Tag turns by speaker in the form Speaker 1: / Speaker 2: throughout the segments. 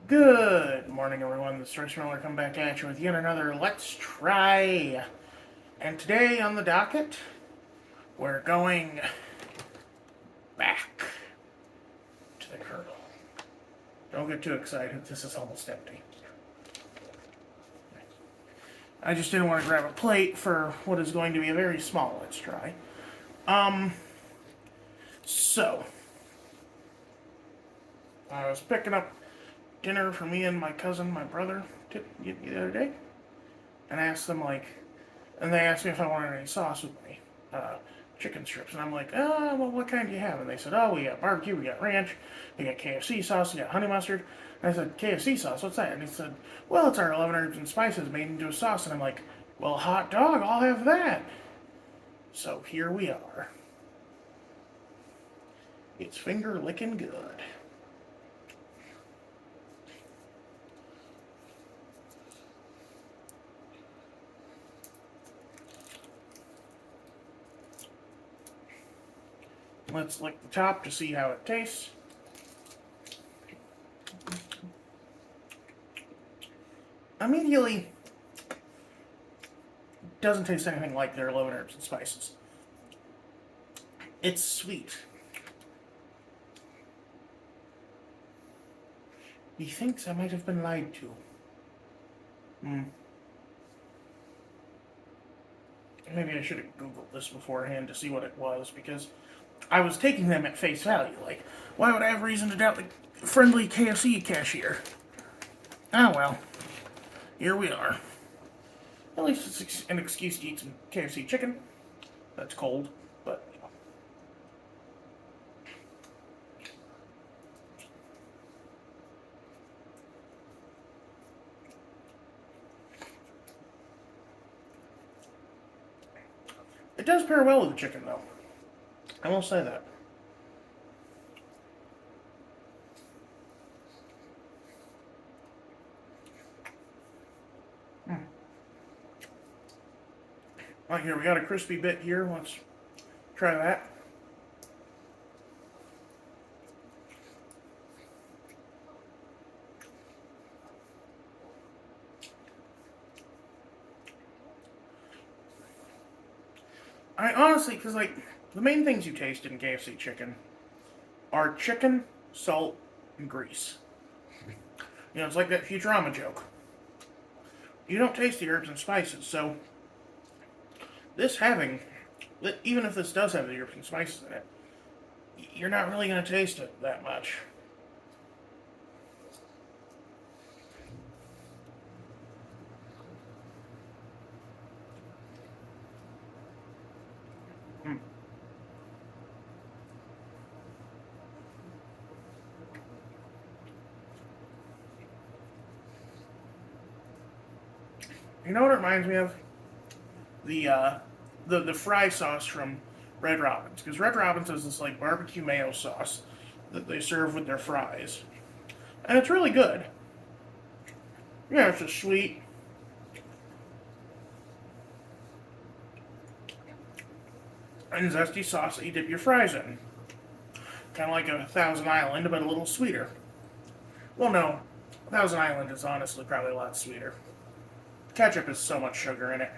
Speaker 1: Good morning, everyone. This is Royce coming back at you with yet another Let's Try. And today on the docket, we're going back to the Colonel. Don't get too excited. This is almost empty. I just didn't want to grab a plate for what is going to be a very small Let's Try. Um, so I was picking up dinner for me and my cousin, my brother, the other day, and I asked them and they asked me if I wanted any sauce with my chicken strips, and I'm like, well, what kind do you have? And they said, oh, we got barbecue, we got ranch, we got KFC sauce, we got honey mustard. And I said, KFC sauce, what's that? And he said, well, it's our 11 herbs and spices made into a sauce. And I'm like, well, hot dog, I'll have that. So here we are. It's finger licking good. Let's lick the top to see how it tastes. Immediately, doesn't taste anything like their 11 herbs and spices. It's sweet. He thinks I might have been lied to. Maybe I should have Googled this beforehand to see what it was, because I was taking them at face value. Like, why would I have reason to doubt the friendly KFC cashier? Ah, well. Here we are. At least it's an excuse to eat some KFC chicken. That's cold, but you know. It does pair well with the chicken, though. I will say that. Right here, we got a crispy bit here. Let's try that. I honestly, because the main things you taste in KFC chicken are chicken, salt, and grease. You know, it's like that Futurama joke. You don't taste the herbs and spices, so this having, even if this does have the herbs and spices in it, you're not really going to taste it that much. Mm. You know what it reminds me of? The fry sauce from Red Robin's, because Red Robin's has this barbecue mayo sauce that they serve with their fries, and it's really good. Yeah, it's just sweet and zesty sauce that you dip your fries in, kind of like a Thousand Island, but a little sweeter. Well, no, Thousand Island is honestly probably a lot sweeter. Ketchup has so much sugar in it.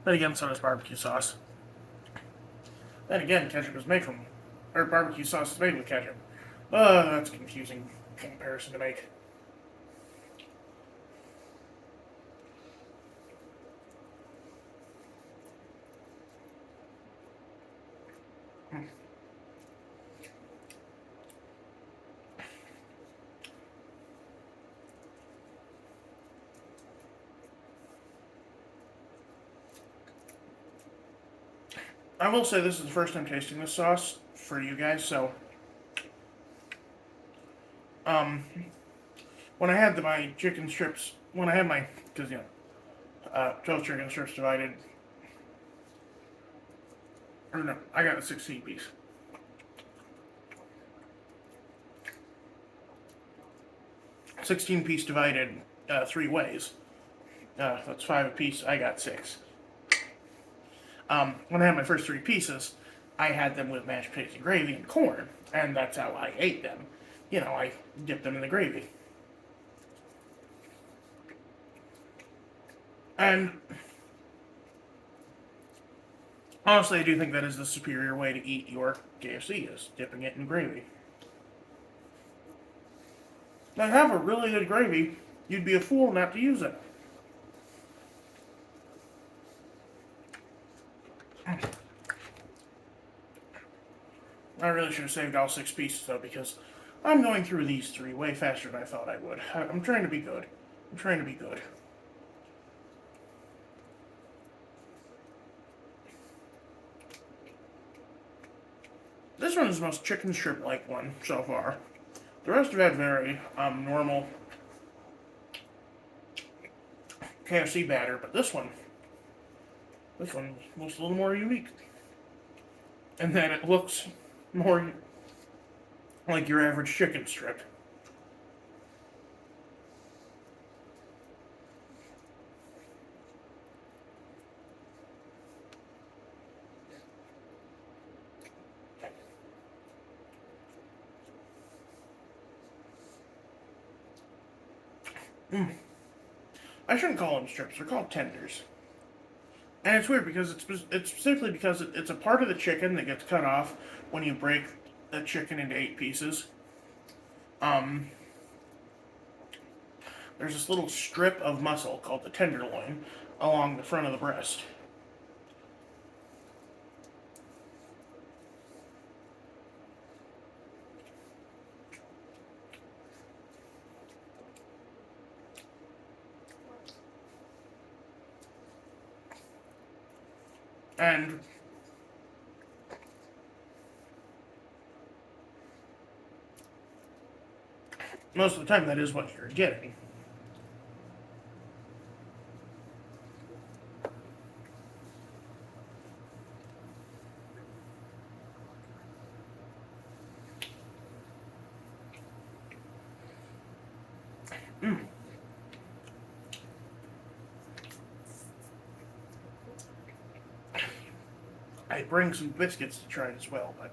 Speaker 1: Then again, so does barbecue sauce. Then again, ketchup is made from, or barbecue sauce is made with ketchup. That's a confusing comparison to make. I will say this is the first time tasting this sauce for you guys, so um, when I had my chicken strips, when I had my, because 12 chicken strips divided, or no, I got a 16 piece. 16 piece divided 3 ways. That's 5 a piece. I got 6. When I had my first 3 pieces, I had them with mashed potatoes and gravy and corn, and that's how I ate them. I dip them in the gravy. And honestly, I do think that is the superior way to eat your KFC, is dipping it in gravy. Now, have a really good gravy, you'd be a fool not to use it. I really should have saved all 6 pieces, though, because I'm going through these 3 way faster than I thought I would. I'm trying to be good. I'm trying to be good. This one is the most chicken strip-like one so far. The rest have had very normal KFC batter, but this one looks a little more unique. And then it looks more like your average chicken strip. I shouldn't call them strips. They're called tenders. And it's weird because it's specifically because it's a part of the chicken that gets cut off when you break the chicken into 8 pieces. Um, there's this little strip of muscle called the tenderloin along the front of the breast. And most of the time, that is what you're getting. I bring some biscuits to try as well, but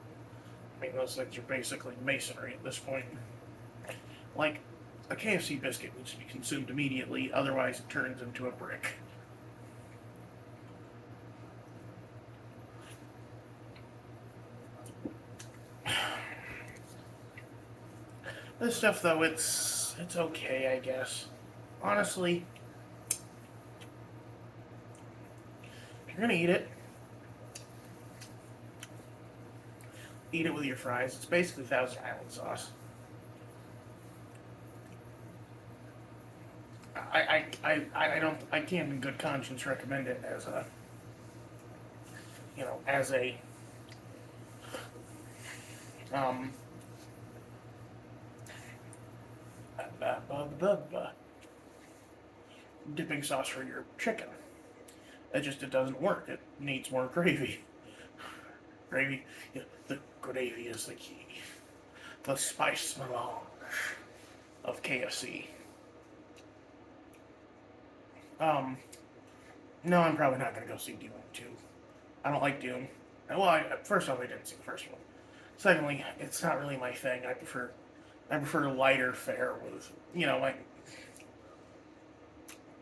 Speaker 1: I mean, those things are basically masonry at this point. Like, a KFC biscuit needs to be consumed immediately, otherwise it turns into a brick. This stuff, though, it's okay, I guess. Honestly, if you're gonna eat it with your fries. It's basically Thousand Island sauce. I can't in good conscience recommend it as a, as a, um, dipping sauce for your chicken. It doesn't work. It needs more gravy. Gravy, the gravy is the key. The spice melange of KFC. Um, no, I'm probably not gonna go see Dune 2. I don't like Dune. Well, first off, I didn't see the first one. Secondly, it's not really my thing. I prefer lighter fare with, like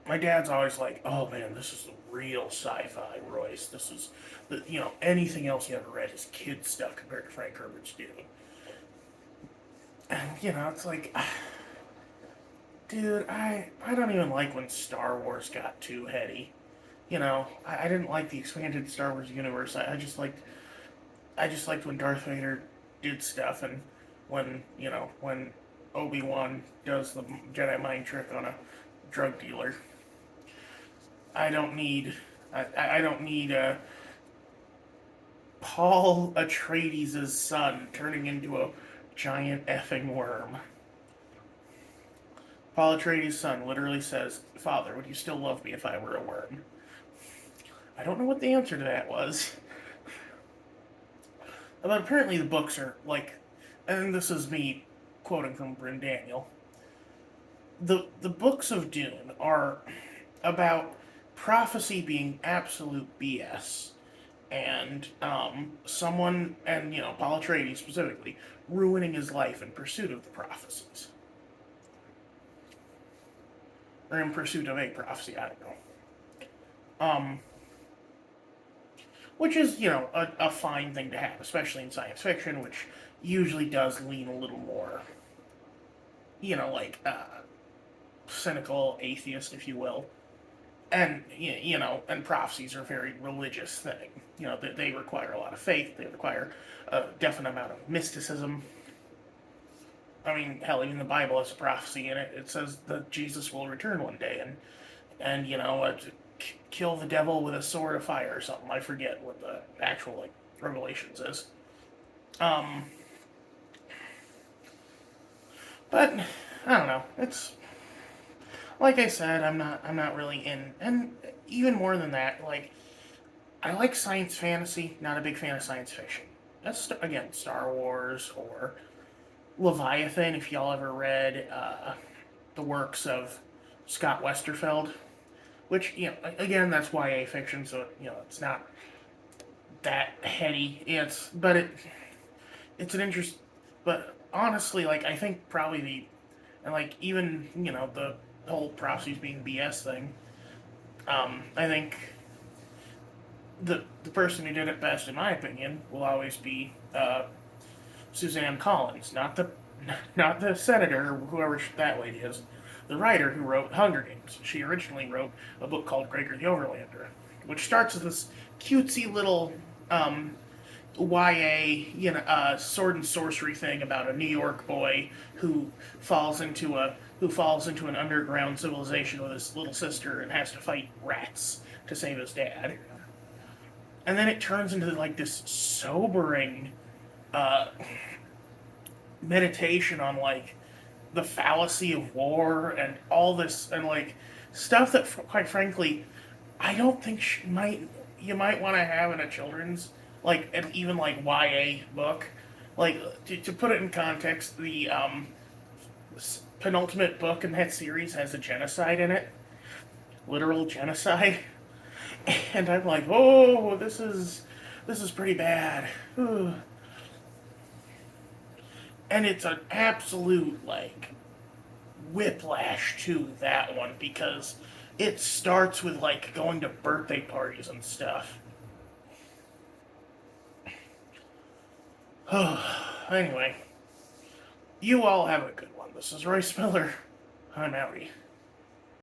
Speaker 1: my dad's always like, "Oh man, this is the real sci-fi, Royce. This is anything else you ever read is kid stuff compared to Frank Herbert's Dune." And it's like, dude, I don't even like when Star Wars got too heady. I didn't like the expanded Star Wars universe. I just liked when Darth Vader did stuff, and when Obi-Wan does the Jedi mind trick on a drug dealer. I don't need I don't need Paul Atreides' son turning into a giant effing worm. Paul Atreides' son literally says, "Father, would you still love me if I were a worm?" I don't know what the answer to that was. But apparently the books are like, and this is me quoting from Bryn Daniel. The books of Dune are about prophecy being absolute BS, and Paul Atreides specifically ruining his life in pursuit of the prophecies. Or in pursuit of a prophecy, I don't know. Which is, a fine thing to have, especially in science fiction, which usually does lean a little more, like, cynical, atheist, if you will. And, and prophecies are a very religious thing. They require a lot of faith, they require a definite amount of mysticism. I mean, hell, even the Bible has a prophecy in it. It says that Jesus will return one day, and kill the devil with a sword of fire or something. I forget what the actual Revelations is. But I don't know. It's like I said, I'm not really in, and even more than that, I like science fantasy. Not a big fan of science fiction. That's again Star Wars or Leviathan. If y'all ever read the works of Scott Westerfeld, which again that's YA fiction, so it's not that heady. It's an interest, but honestly, I think probably and even the whole prophecies being BS thing. I think the person who did it best, in my opinion, will always be Suzanne Collins, not the senator or whoever that lady is, the writer who wrote Hunger Games. She originally wrote a book called Gregor the Overlander, which starts with this cutesy little YA, sword and sorcery thing about a New York boy who falls into an underground civilization with his little sister and has to fight rats to save his dad. And then it turns into this sobering meditation on the fallacy of war and all this and stuff that quite frankly I don't think you might want to have in a children's and even YA book. To put it in context, the penultimate book in that series has a genocide in it, literal genocide, and I'm like, oh, this is pretty bad. Ugh. And it's an absolute whiplash to that one because it starts with going to birthday parties and stuff. Anyway, you all have a good one. This is Royce Miller. I'm outie.